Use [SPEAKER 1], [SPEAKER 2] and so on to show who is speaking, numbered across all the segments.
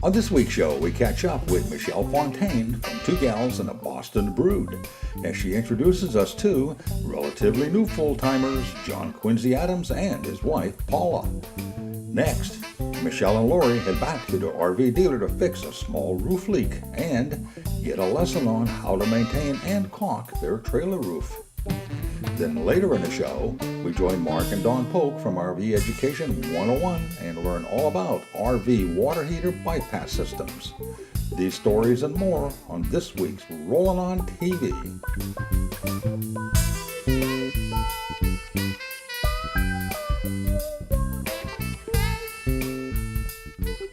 [SPEAKER 1] On this week's show, we catch up with Michelle Fontaine from Two Gals and a Boston Brood as she introduces us to relatively new full-timers John Quincy Adams and his wife Paula. Next, Michelle and Laurie head back to their RV dealer to fix a small roof leak and get a lesson on how to maintain and caulk their trailer roof. Then later in the show, we join Mark and Don Polk from RV Education 101 and learn all about RV water heater bypass systems. These stories and more on this week's Rollin' On TV.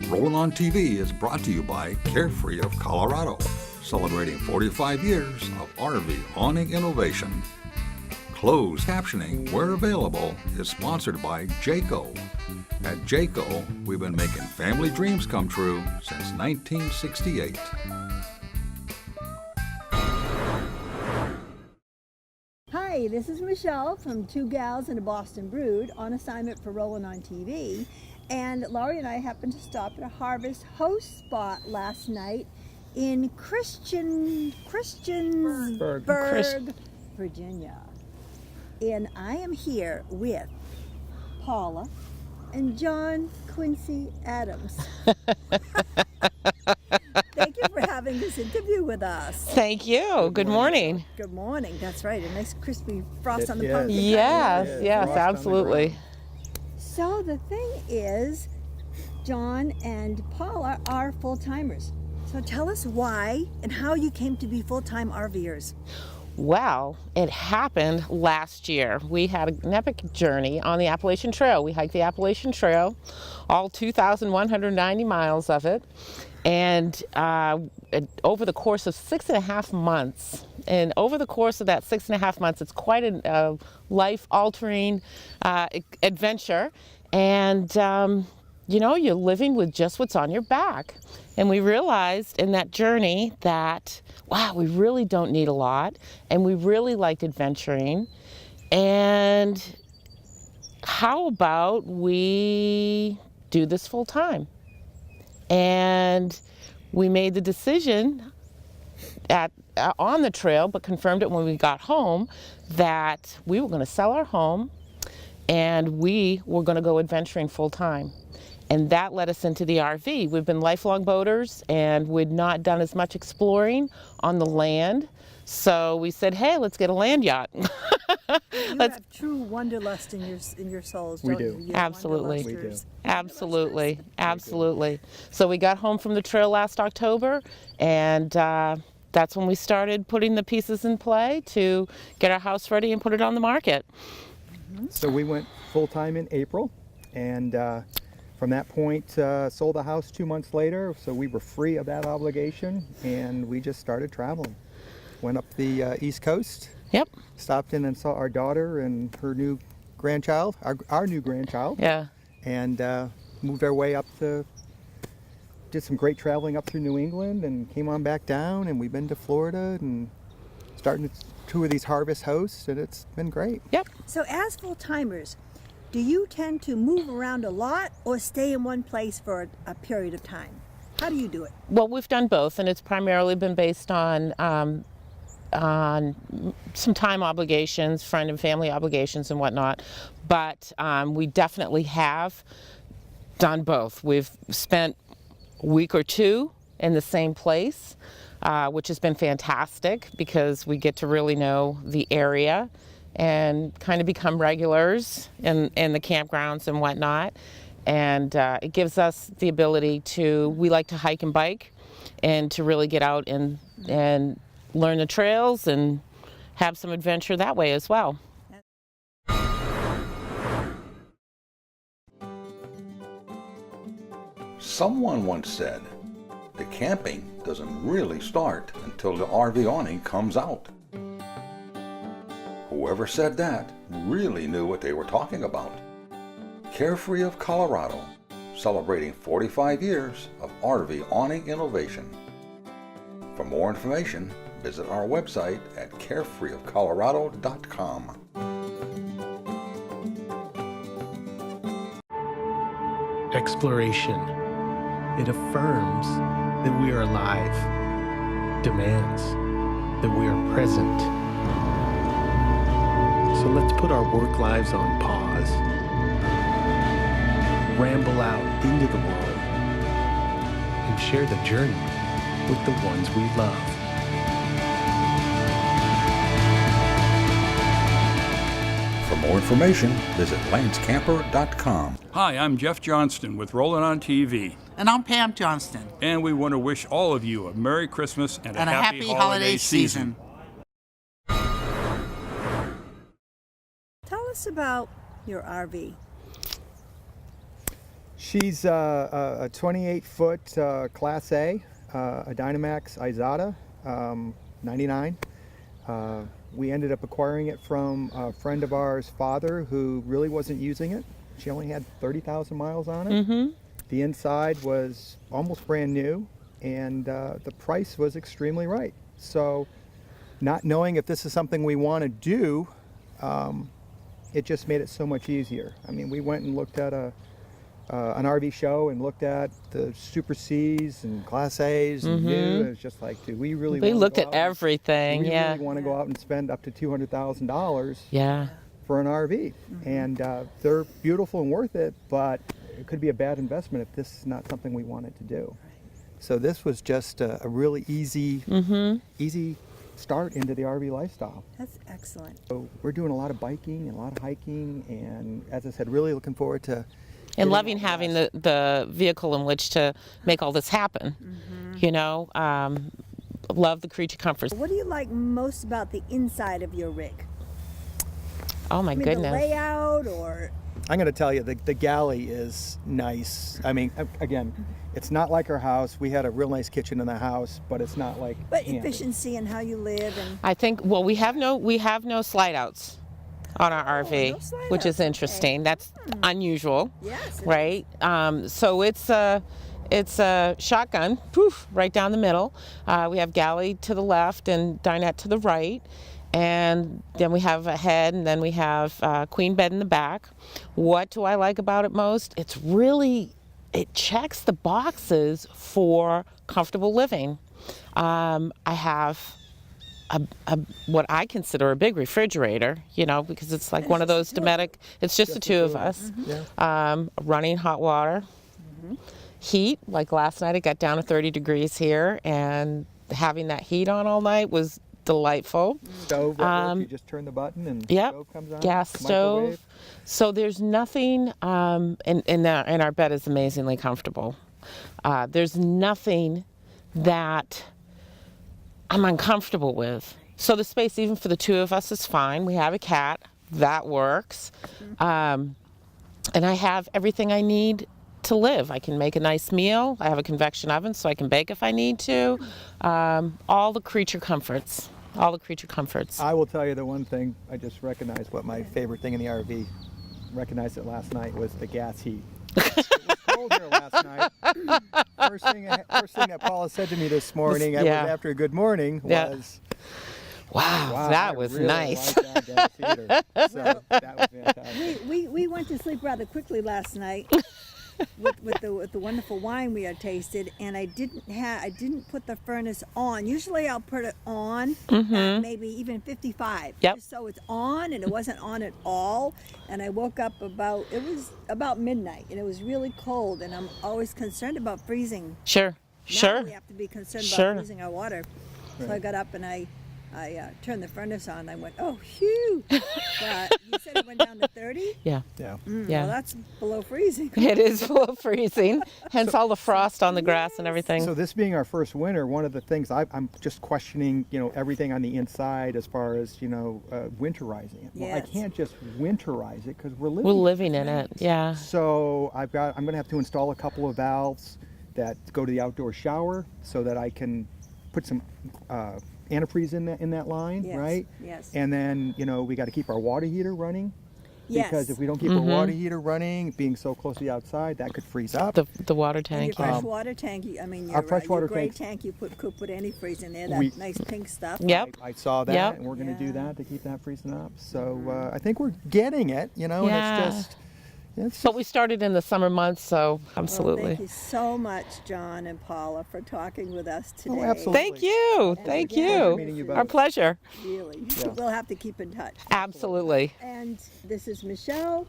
[SPEAKER 1] Rollin' On TV is brought to you by Carefree of Colorado, celebrating 45 years of RV awning innovation. Closed captioning, where available, is sponsored by Jayco. At Jayco, we've been making family dreams come true since 1968.
[SPEAKER 2] Hi, this is Michelle from Two Gals and a Boston Brood on assignment for Rollin' On TV. And Laurie and I happened to stop at a Harvest Host spot last night in Christiansburg, Virginia. And I am here with Paula and John Quincy Adams. Thank you for having this interview with us.
[SPEAKER 3] Thank you. Good morning.
[SPEAKER 2] Good morning. That's right. A nice crispy frost on the pumpkin.
[SPEAKER 3] Yes, absolutely.
[SPEAKER 2] So the thing is, John and Paula are full-timers. So tell us why and how you came to be full-time RVers.
[SPEAKER 3] Well, it happened last year. We had an epic journey on the Appalachian Trail. We hiked the Appalachian Trail, all 2,190 miles of it, and over the course of 6.5 months. And over the course of that 6.5 months, it's quite a life-altering adventure. And you're living with just what's on your back. And we realized in that journey that, wow, we really don't need a lot, and we really liked adventuring. And how about we do this full time? And we made the decision on the trail, but confirmed it when we got home, that we were going to sell our home and we were going to go adventuring full time. And that led us into the RV. We've been lifelong boaters and we'd not done as much exploring on the land. So we said, hey, let's get a land yacht.
[SPEAKER 2] You have true wanderlust in your souls, don't you? You're
[SPEAKER 3] Absolutely.
[SPEAKER 2] We do.
[SPEAKER 3] Absolutely. Absolutely. So we got home from the trail last October, and that's when we started putting the pieces in play to get our house ready and put it on the market.
[SPEAKER 4] So we went full-time in April, and from that point sold the house 2 months later, so we were free of that obligation, and we just started traveling. Went up the East Coast.
[SPEAKER 3] Yep.
[SPEAKER 4] Stopped in and saw our daughter and her new grandchild, our new grandchild.
[SPEAKER 3] Yeah.
[SPEAKER 4] And moved our way up did some great traveling up through New England and came on back down, and we've been to Florida and starting 2 of these Harvest Hosts, and it's been great.
[SPEAKER 3] Yep.
[SPEAKER 2] So as full-timers, do you tend to move around a lot or stay in one place for a period of time? How do you do it?
[SPEAKER 3] Well, we've done both, and it's primarily been based on some time obligations, friend and family obligations and whatnot, but we definitely have done both. We've spent a week or 2 in the same place, which has been fantastic because we get to really know the area and kind of become regulars in the campgrounds and whatnot. And it gives us the ability we like to hike and bike and to really get out and learn the trails and have some adventure that way as well.
[SPEAKER 1] Someone once said, the camping doesn't really start until the RV awning comes out. Whoever said that really knew what they were talking about. Carefree of Colorado, celebrating 45 years of RV awning innovation. For more information, visit our website at carefreeofcolorado.com.
[SPEAKER 5] Exploration, It affirms that we are alive, demands that we are present. So let's put our work lives on pause, ramble out into the world, and share the journey with the ones we love.
[SPEAKER 1] For more information, visit lancecamper.com.
[SPEAKER 6] Hi, I'm Jeff Johnston with Rollin' on TV.
[SPEAKER 7] And I'm Pam Johnston.
[SPEAKER 6] And we want to wish all of you a Merry Christmas and a
[SPEAKER 7] happy holiday season.
[SPEAKER 2] Tell us about your RV.
[SPEAKER 4] She's a 28-foot Class A, a Dynamax Izada, 99. We ended up acquiring it from a friend of ours' father who really wasn't using it. She only had 30,000 miles on it.
[SPEAKER 3] Mm-hmm.
[SPEAKER 4] The inside was almost brand new, and the price was extremely right. So, not knowing if this is something we want to do, it just made it so much easier. I mean, we went and looked at an RV show and looked at the Super C's and Class A's and new. It was just like, do we really?
[SPEAKER 3] We
[SPEAKER 4] wanna
[SPEAKER 3] looked
[SPEAKER 4] go
[SPEAKER 3] at
[SPEAKER 4] out
[SPEAKER 3] everything.
[SPEAKER 4] we
[SPEAKER 3] Yeah.
[SPEAKER 4] really want to go out and spend up to $200,000
[SPEAKER 3] Yeah.
[SPEAKER 4] for an RV, and they're beautiful and worth it, but it could be a bad investment if this is not something we wanted to do. So this was just a really easy start into the RV lifestyle.
[SPEAKER 2] That's excellent.
[SPEAKER 4] So we're doing a lot of biking and a lot of hiking, and as I said, really looking forward to
[SPEAKER 3] And
[SPEAKER 4] getting
[SPEAKER 3] loving
[SPEAKER 4] out
[SPEAKER 3] having
[SPEAKER 4] west.
[SPEAKER 3] the vehicle in which to make all this happen. You know, love the creature comforts.
[SPEAKER 2] What do you like most about the inside of your rig?
[SPEAKER 3] Oh my
[SPEAKER 2] I mean,
[SPEAKER 3] goodness.
[SPEAKER 2] the layout, or
[SPEAKER 4] I'm going to tell you, the galley is nice. I mean, again, it's not like our house. We had a real nice kitchen in the house, but it's not like
[SPEAKER 2] but
[SPEAKER 4] camping.
[SPEAKER 2] efficiency and how you live and
[SPEAKER 3] I think, well, we have no slide outs on our RV,
[SPEAKER 2] no slide
[SPEAKER 3] which is
[SPEAKER 2] outs, okay.
[SPEAKER 3] interesting. That's unusual,
[SPEAKER 2] yes, it
[SPEAKER 3] right? So it's a shotgun, poof, right down the middle. We have galley to the left and dinette to the right. And then we have a head, and then we have queen bed in the back. What do I like about it most? It checks the boxes for comfortable living. I have what I consider a big refrigerator, you know, because it's like one of those domestic. It's just the two of us. Running hot water, heat. Like last night, it got down to 30 degrees here, and having that heat on all night was delightful.
[SPEAKER 4] Stove that works, you just turn the button and
[SPEAKER 3] Yep,
[SPEAKER 4] stove comes on.
[SPEAKER 3] gas stove.
[SPEAKER 4] Microwave.
[SPEAKER 3] So there's nothing, and our bed is amazingly comfortable. There's nothing that I'm uncomfortable with. So the space, even for the two of us, is fine. We have a cat, that works. And I have everything I need to live. I can make a nice meal. I have a convection oven so I can bake if I need to. All the creature comforts. All the creature comforts.
[SPEAKER 4] I will tell you the one thing, I just recognized what my favorite thing in the RV, recognized it last night, was the gas heat. It was cold here last night. First thing that Paula said to me this morning,
[SPEAKER 3] Yeah.
[SPEAKER 4] after a good morning,
[SPEAKER 3] Yeah.
[SPEAKER 4] was,
[SPEAKER 3] Wow,
[SPEAKER 4] wow,
[SPEAKER 3] that
[SPEAKER 4] I
[SPEAKER 3] was
[SPEAKER 4] really
[SPEAKER 3] nice.
[SPEAKER 4] like that gas heater. So that was fantastic.
[SPEAKER 2] we went to sleep rather quickly last night with the wonderful wine we had tasted, and I didn't put the furnace on. Usually I'll put it on at maybe even 55,
[SPEAKER 3] Yep.
[SPEAKER 2] just so it's on, and it wasn't on at all. And I woke up it was about midnight, and it was really cold, and I'm always concerned about freezing.
[SPEAKER 3] Sure,
[SPEAKER 2] Now
[SPEAKER 3] sure.
[SPEAKER 2] we have to be concerned
[SPEAKER 3] Sure.
[SPEAKER 2] about freezing our water. So I got up and I turned the furnace on. I went, oh, phew. But you said it went down to 30?
[SPEAKER 3] Yeah,
[SPEAKER 4] Yeah.
[SPEAKER 3] yeah.
[SPEAKER 2] Well, that's below freezing.
[SPEAKER 3] It is below freezing, hence all the frost on the grass and everything.
[SPEAKER 4] So this being our first winter, one of the things I'm just questioning, everything on the inside as far as, winterizing it. Well, I
[SPEAKER 2] Yes.
[SPEAKER 4] can't just winterize it because we're living.
[SPEAKER 3] We're living in it, yeah.
[SPEAKER 4] So I'm going to have to install a couple of valves that go to the outdoor shower so that I can put some antifreeze in that line,
[SPEAKER 2] Yes,
[SPEAKER 4] right?
[SPEAKER 2] yes.
[SPEAKER 4] And then, we got to keep our water heater running.
[SPEAKER 2] Yes.
[SPEAKER 4] Because if we don't keep our water heater running, being so close to the outside, that could freeze up.
[SPEAKER 3] The water
[SPEAKER 2] And your
[SPEAKER 3] tank.
[SPEAKER 2] fresh water tank, your
[SPEAKER 4] our freshwater
[SPEAKER 2] gray
[SPEAKER 4] tanks-
[SPEAKER 2] tank, you could put antifreeze in there, that
[SPEAKER 4] We-
[SPEAKER 2] nice pink stuff.
[SPEAKER 3] Yep.
[SPEAKER 4] I saw that,
[SPEAKER 3] Yep.
[SPEAKER 4] and we're going to do
[SPEAKER 2] Yeah.
[SPEAKER 4] that to keep that freezing up. So I think we're getting it, and
[SPEAKER 3] Yeah.
[SPEAKER 4] it's just,
[SPEAKER 3] But we started in the summer months, so
[SPEAKER 2] Well,
[SPEAKER 3] absolutely.
[SPEAKER 2] thank you so much, John and Paula, for talking with us today.
[SPEAKER 4] absolutely.
[SPEAKER 3] Thank you. Thank
[SPEAKER 2] again,
[SPEAKER 4] meeting you
[SPEAKER 3] you.
[SPEAKER 4] both.
[SPEAKER 3] Our pleasure.
[SPEAKER 2] Really, we'll have to keep in touch.
[SPEAKER 3] Absolutely.
[SPEAKER 2] And this is Michelle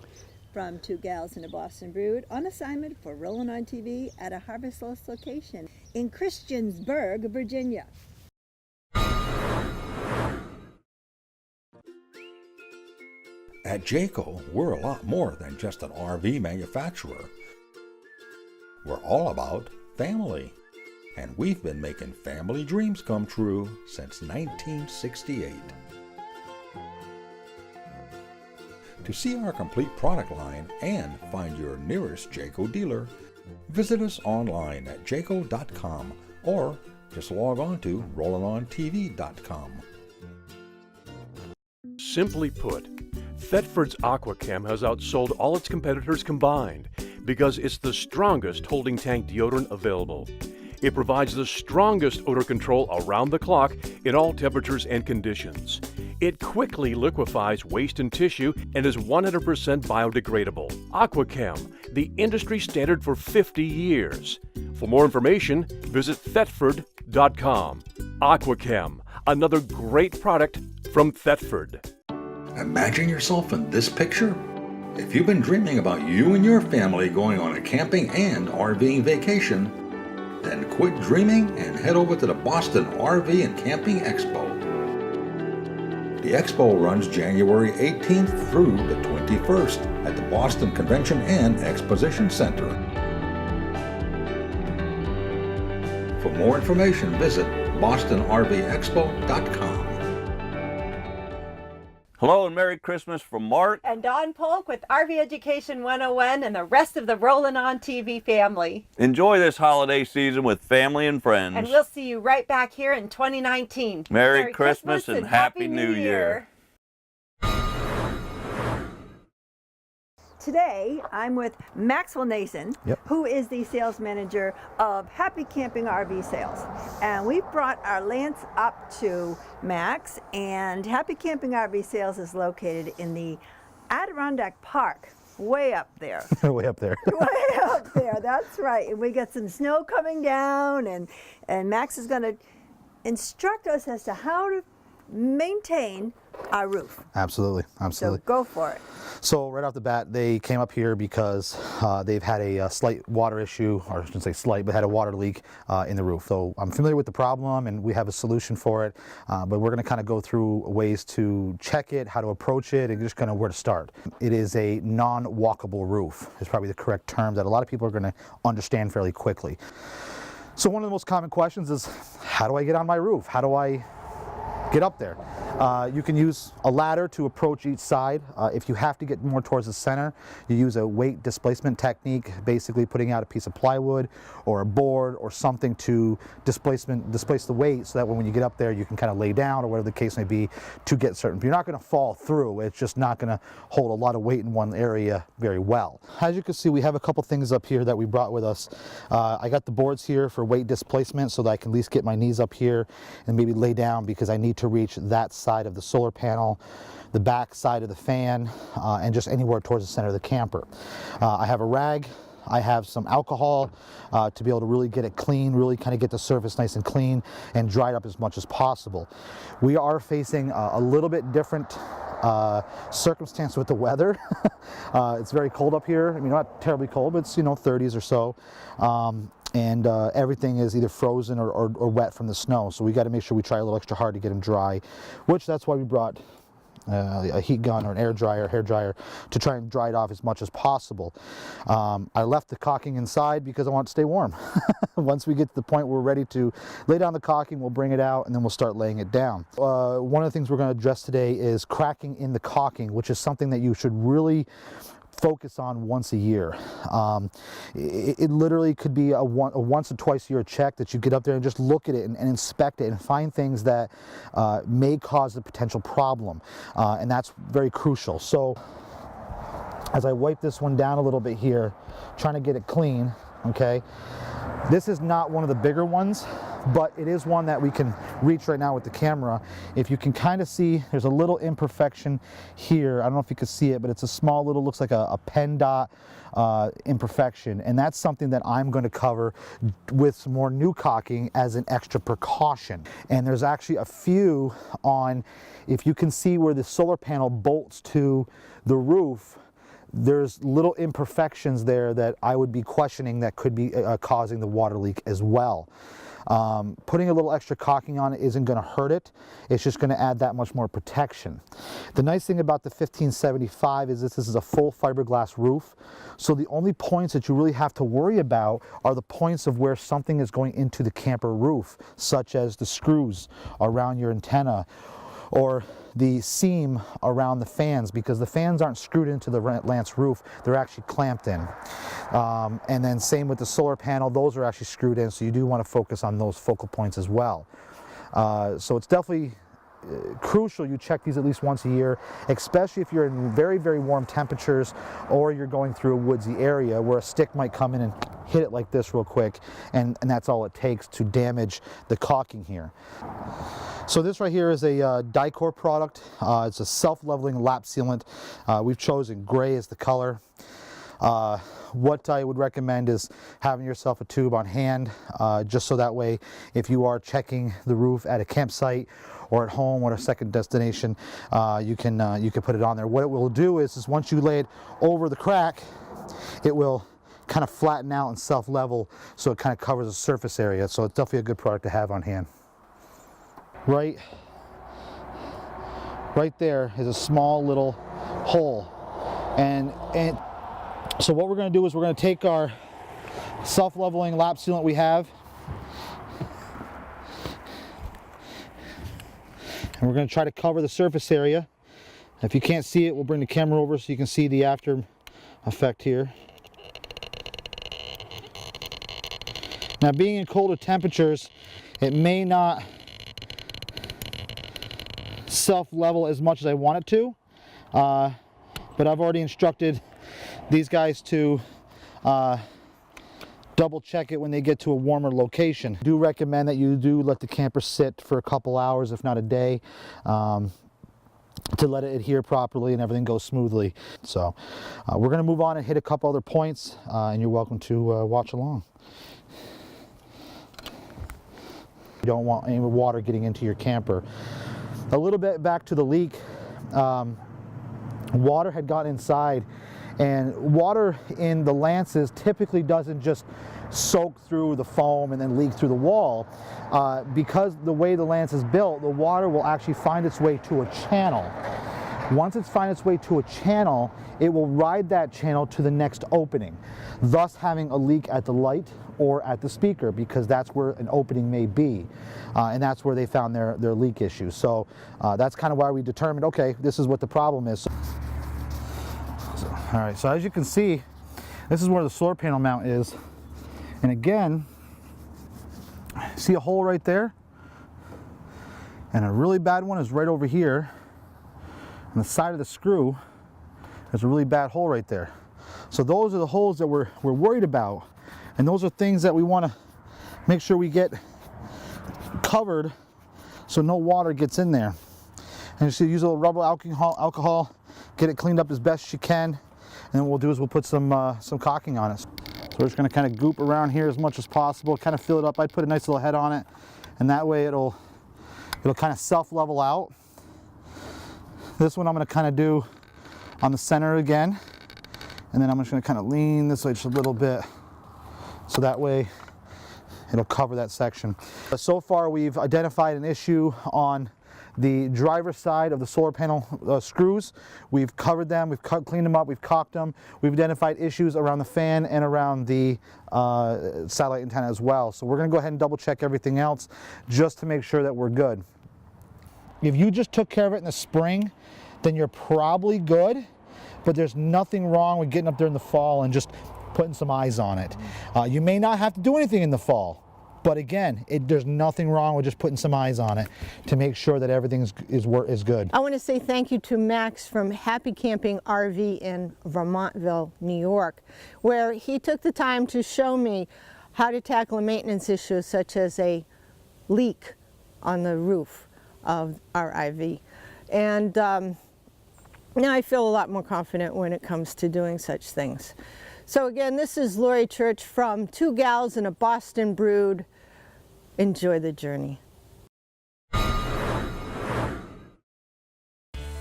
[SPEAKER 2] from Two Gals and a Boston Brood on assignment for Rollin' on TV at a Harvest Lost location in Christiansburg, Virginia.
[SPEAKER 1] At Jayco, we're a lot more than just an RV manufacturer. We're all about family, and we've been making family dreams come true since 1968. To see our complete product line and find your nearest Jayco dealer, visit us online at jayco.com or just log on to rollinontv.com.
[SPEAKER 8] Simply put, Thetford's Aquachem has outsold all its competitors combined because it's the strongest holding tank deodorant available. It provides the strongest odor control around the clock in all temperatures and conditions. It quickly liquefies waste and tissue and is 100% biodegradable. Aquachem, the industry standard for 50 years. For more information, visit Thetford.com. Aquachem, another great product from Thetford.
[SPEAKER 1] Imagine yourself in this picture. If you've been dreaming about you and your family going on a camping and RVing vacation, then quit dreaming and head over to the Boston RV and Camping Expo. The expo runs January 18th through the 21st at the Boston Convention and Exposition Center. For more information, visit bostonrvexpo.com.
[SPEAKER 9] Hello and Merry Christmas from Mark
[SPEAKER 10] and Don Polk with RV Education 101 and the rest of the Rollin' on TV family.
[SPEAKER 9] Enjoy this holiday season with family and friends.
[SPEAKER 10] And we'll see you right back here in 2019.
[SPEAKER 9] Merry Christmas and Happy New Year.
[SPEAKER 2] Today, I'm with Maxwell Nason, who is the sales manager of Happy Camping RV Sales. And we brought our Lance up to Max, and Happy Camping RV Sales is located in the Adirondack Park, way up there.
[SPEAKER 11] Way up there.
[SPEAKER 2] Way up there, that's right. And we got some snow coming down, and Max is going to instruct us as to how to maintain our roof.
[SPEAKER 11] Absolutely, absolutely.
[SPEAKER 2] So go for it.
[SPEAKER 11] So right off the bat, they came up here because they've had a slight water issue, or I shouldn't say slight, but had a water leak in the roof. So I'm familiar with the problem and we have a solution for it, but we're going to kind of go through ways to check it, how to approach it, and just kind of where to start. It is a non-walkable roof, is probably the correct term that a lot of people are going to understand fairly quickly. So one of the most common questions is, how do I get on my roof? How do I get up there? You can use a ladder to approach each side. If you have to get more towards the center, you use a weight displacement technique, basically putting out a piece of plywood or a board or something to displace the weight, so that when you get up there you can kind of lay down or whatever the case may be to get certain. You're not going to fall through. It's just not going to hold a lot of weight in one area very well. As you can see, we have a couple things up here that we brought with us. I got the boards here for weight displacement so that I can at least get my knees up here and maybe lay down, because I need to reach that side of the solar panel, the back side of the fan, and just anywhere towards the center of the camper. I have a rag. I have some alcohol to be able to really get it clean, really kind of get the surface nice and clean and dried up as much as possible. We are facing a little bit different circumstance with the weather. It's very cold up here. I mean, not terribly cold, but it's, 30s or so. And everything is either frozen or wet from the snow. So we got to make sure we try a little extra hard to get them dry, which that's why we brought a heat gun or an hair dryer to try and dry it off as much as possible. I left the caulking inside because I want it to stay warm. Once we get to the point where we're ready to lay down the caulking, we'll bring it out and then we'll start laying it down. One of the things we're going to address today is cracking in the caulking, which is something that you should really focus on once a year. It literally could be a once or twice a year check that you get up there and just look at it and inspect it and find things that may cause a potential problem, and that's very crucial. So as I wipe this one down a little bit here, trying to get it clean, okay, This is not one of the bigger ones, but it is one that we can reach right now with the camera. If you can kind of see, there's a little imperfection here. I don't know if you can see it, but it's a small little, looks like a pen dot imperfection, and that's something that I'm going to cover with some more new caulking as an extra precaution. And there's actually a few on, if you can see where the solar panel bolts to the roof, there's little imperfections there that I would be questioning that could be causing the water leak as well. Putting a little extra caulking on it isn't going to hurt it. It's just going to add that much more protection. The nice thing about the 1575 is this is a full fiberglass roof. So the only points that you really have to worry about are the points of where something is going into the camper roof, such as the screws around your antenna or the seam around the fans, because the fans aren't screwed into the Lance roof, they're actually clamped in. And then same with the solar panel, those are actually screwed in, so you do want to focus on those focal points as well. So it's definitely crucial you check these at least once a year, especially if you're in very, very warm temperatures or you're going through a woodsy area where a stick might come in and hit it like this real quick, and that's all it takes to damage the caulking here. So this right here is a Dicor product. It's a self-leveling lap sealant. We've chosen gray as the color. What I would recommend is having yourself a tube on hand, just so that way if you are checking the roof at a campsite or at home or a second destination, you can put it on there. What it will do is once you lay it over the crack, it will kind of flatten out and self-level, so it kind of covers the surface area. So it's definitely a good product to have on hand. Right there is a small little hole, and so what we're going to do is we're going to take our self-leveling lap sealant we have, and we're going to try to cover the surface area. If you can't see it, we'll bring the camera over so you can see the after effect here. Now, being in colder temperatures, it may not self-level as much as I want it to, but I've already instructed these guys to double check it when they get to a warmer location. I do recommend that you do let the camper sit for a couple hours, if not a day, to let it adhere properly and everything goes smoothly. So we're going to move on and hit a couple other points, and you're welcome to watch along. You don't want any water getting into your camper. A little bit back to the leak, water had gotten inside, and water in the Lances typically doesn't just soak through the foam and then leak through the wall. Because the way the Lance is built, the water will actually find its way to a channel. Once it's found its way to a channel, it will ride that channel to the next opening, thus having a leak at the light or at the speaker, because that's where an opening may be, and that's where they found their leak issue. So that's kind of why we determined, okay, this is what the problem is. All right, so as you can see, this is where the solar panel mount is, and again, see a hole right there, and a really bad one is right over here on the side of the screw. There's a really bad hole right there. So those are the holes that we're worried about, and those are things that we want to make sure we get covered so no water gets in there. And you should use a little rubber alcohol, get it cleaned up as best you can, and then what we'll do is we'll put some caulking on it. So we're just going to kind of goop around here as much as possible, kind of fill it up. I put a nice little head on it, and that way it'll kind of self-level out. This one I'm going to kind of do on the center again, and then I'm just going to kind of lean this way just a little bit, so that way it'll cover that section. So far we've identified an issue on the driver's side of the solar panel screws. We've covered them, we've cleaned them up, we've caulked them. We've identified issues around the fan and around the satellite antenna as well. So we're going to go ahead and double check everything else just to make sure that we're good. If you just took care of it in the spring, then you're probably good, but there's nothing wrong with getting up there in the fall and just putting some eyes on it. You may not have to do anything in the fall, but again, there's nothing wrong with just putting some eyes on it to make sure that everything is good.
[SPEAKER 12] I want to say thank you to Max from Happy Camping RV in Vermontville, New York, where he took the time to show me how to tackle a maintenance issue such as a leak on the roof of our IV. And now I feel a lot more confident when it comes to doing such things. So again, this is Laurie Church from Two Gals and a Boston Brood. Enjoy the journey.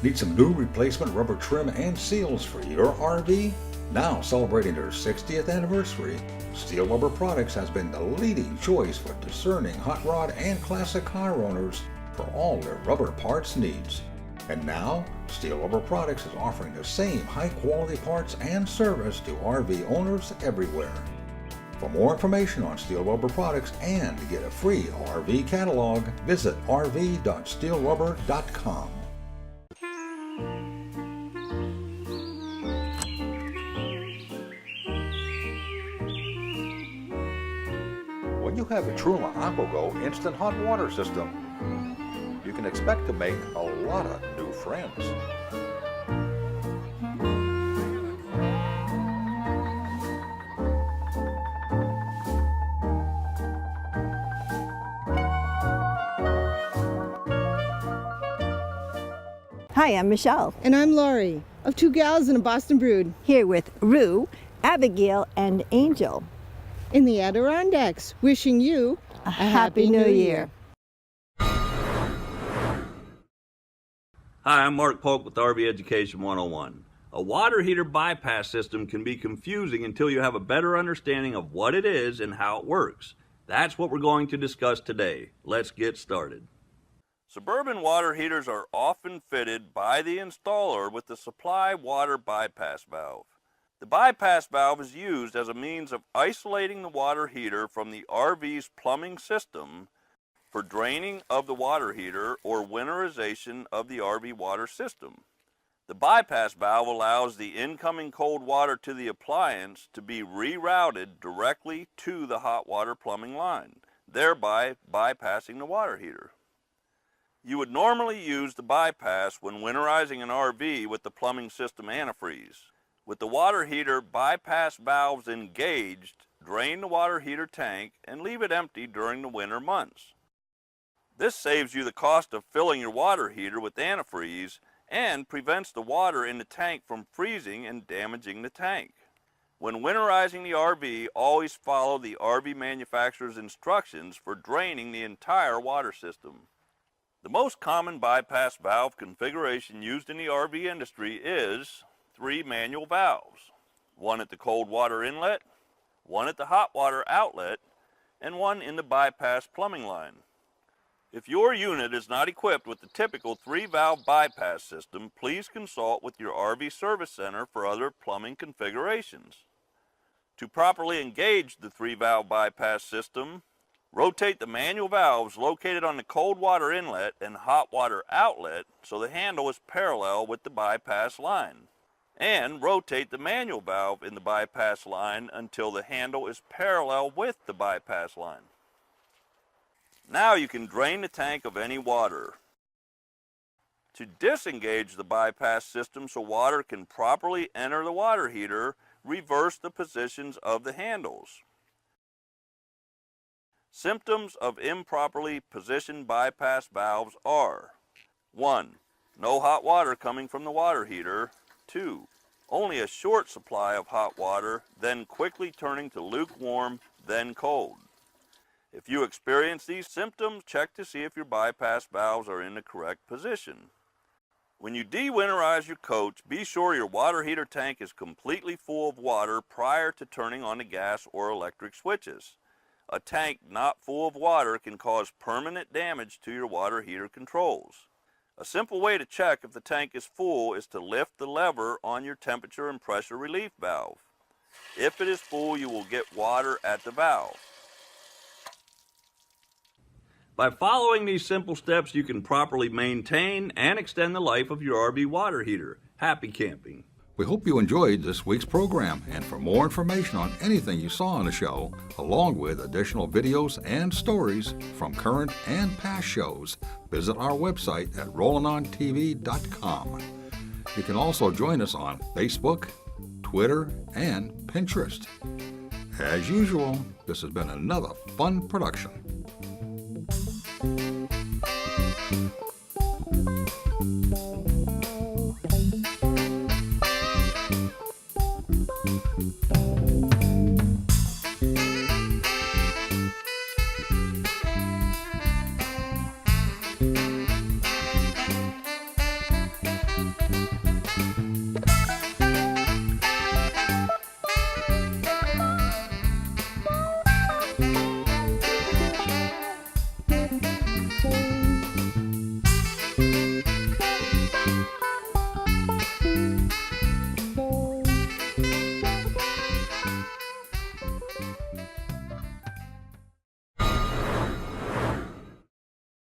[SPEAKER 1] Need some new replacement rubber trim and seals for your RV? Now celebrating their 60th anniversary, Steel Rubber Products has been the leading choice for discerning hot rod and classic car owners for all their rubber parts needs. And now, Steel Rubber Products is offering the same high-quality parts and service to RV owners everywhere. For more information on Steel Rubber Products and to get a free RV catalog, visit rv.steelrubber.com. When you have a Truma AquaGo instant hot water system, you can expect to make a lot of new friends.
[SPEAKER 2] Hi, I'm Michelle.
[SPEAKER 12] And I'm Laurie of Two Gals and a Boston Brood.
[SPEAKER 2] Here with Rue, Abigail, and Angel.
[SPEAKER 12] In the Adirondacks, wishing you
[SPEAKER 2] a Happy New Year.
[SPEAKER 9] Hi, I'm Mark Polk with RV Education 101. A water heater bypass system can be confusing until you have a better understanding of what it is and how it works. That's what we're going to discuss today. Let's get started. Suburban water heaters are often fitted by the installer with the supply water bypass valve. The bypass valve is used as a means of isolating the water heater from the RV's plumbing system for draining of the water heater or winterization of the RV water system. The bypass valve allows the incoming cold water to the appliance to be rerouted directly to the hot water plumbing line, thereby bypassing the water heater. You would normally use the bypass when winterizing an RV with the plumbing system antifreeze. With the water heater bypass valves engaged, drain the water heater tank and leave it empty during the winter months. This saves you the cost of filling your water heater with antifreeze and prevents the water in the tank from freezing and damaging the tank. When winterizing the RV, always follow the RV manufacturer's instructions for draining the entire water system. The most common bypass valve configuration used in the RV industry is 3 manual valves, one at the cold water inlet, one at the hot water outlet, and one in the bypass plumbing line. If your unit is not equipped with the typical 3-valve bypass system, please consult with your RV service center for other plumbing configurations. To properly engage the 3-valve bypass system, rotate the manual valves located on the cold water inlet and hot water outlet so the handle is parallel with the bypass line. And rotate the manual valve in the bypass line until the handle is parallel with the bypass line. Now you can drain the tank of any water. To disengage the bypass system so water can properly enter the water heater, reverse the positions of the handles. Symptoms of improperly positioned bypass valves are: 1. No hot water coming from the water heater. 2. Only a short supply of hot water, then quickly turning to lukewarm, then cold. If you experience these symptoms, check to see if your bypass valves are in the correct position. When you de-winterize your coach, be sure your water heater tank is completely full of water prior to turning on the gas or electric switches. A tank not full of water can cause permanent damage to your water heater controls. A simple way to check if the tank is full is to lift the lever on your temperature and pressure relief valve. If it is full, you will get water at the valve. By following these simple steps, you can properly maintain and extend the life of your RV water heater. Happy camping!
[SPEAKER 1] We hope you enjoyed this week's program, and for more information on anything you saw on the show, along with additional videos and stories from current and past shows, visit our website at rollinontv.com. You can also join us on Facebook, Twitter, and Pinterest. As usual, this has been another fun production.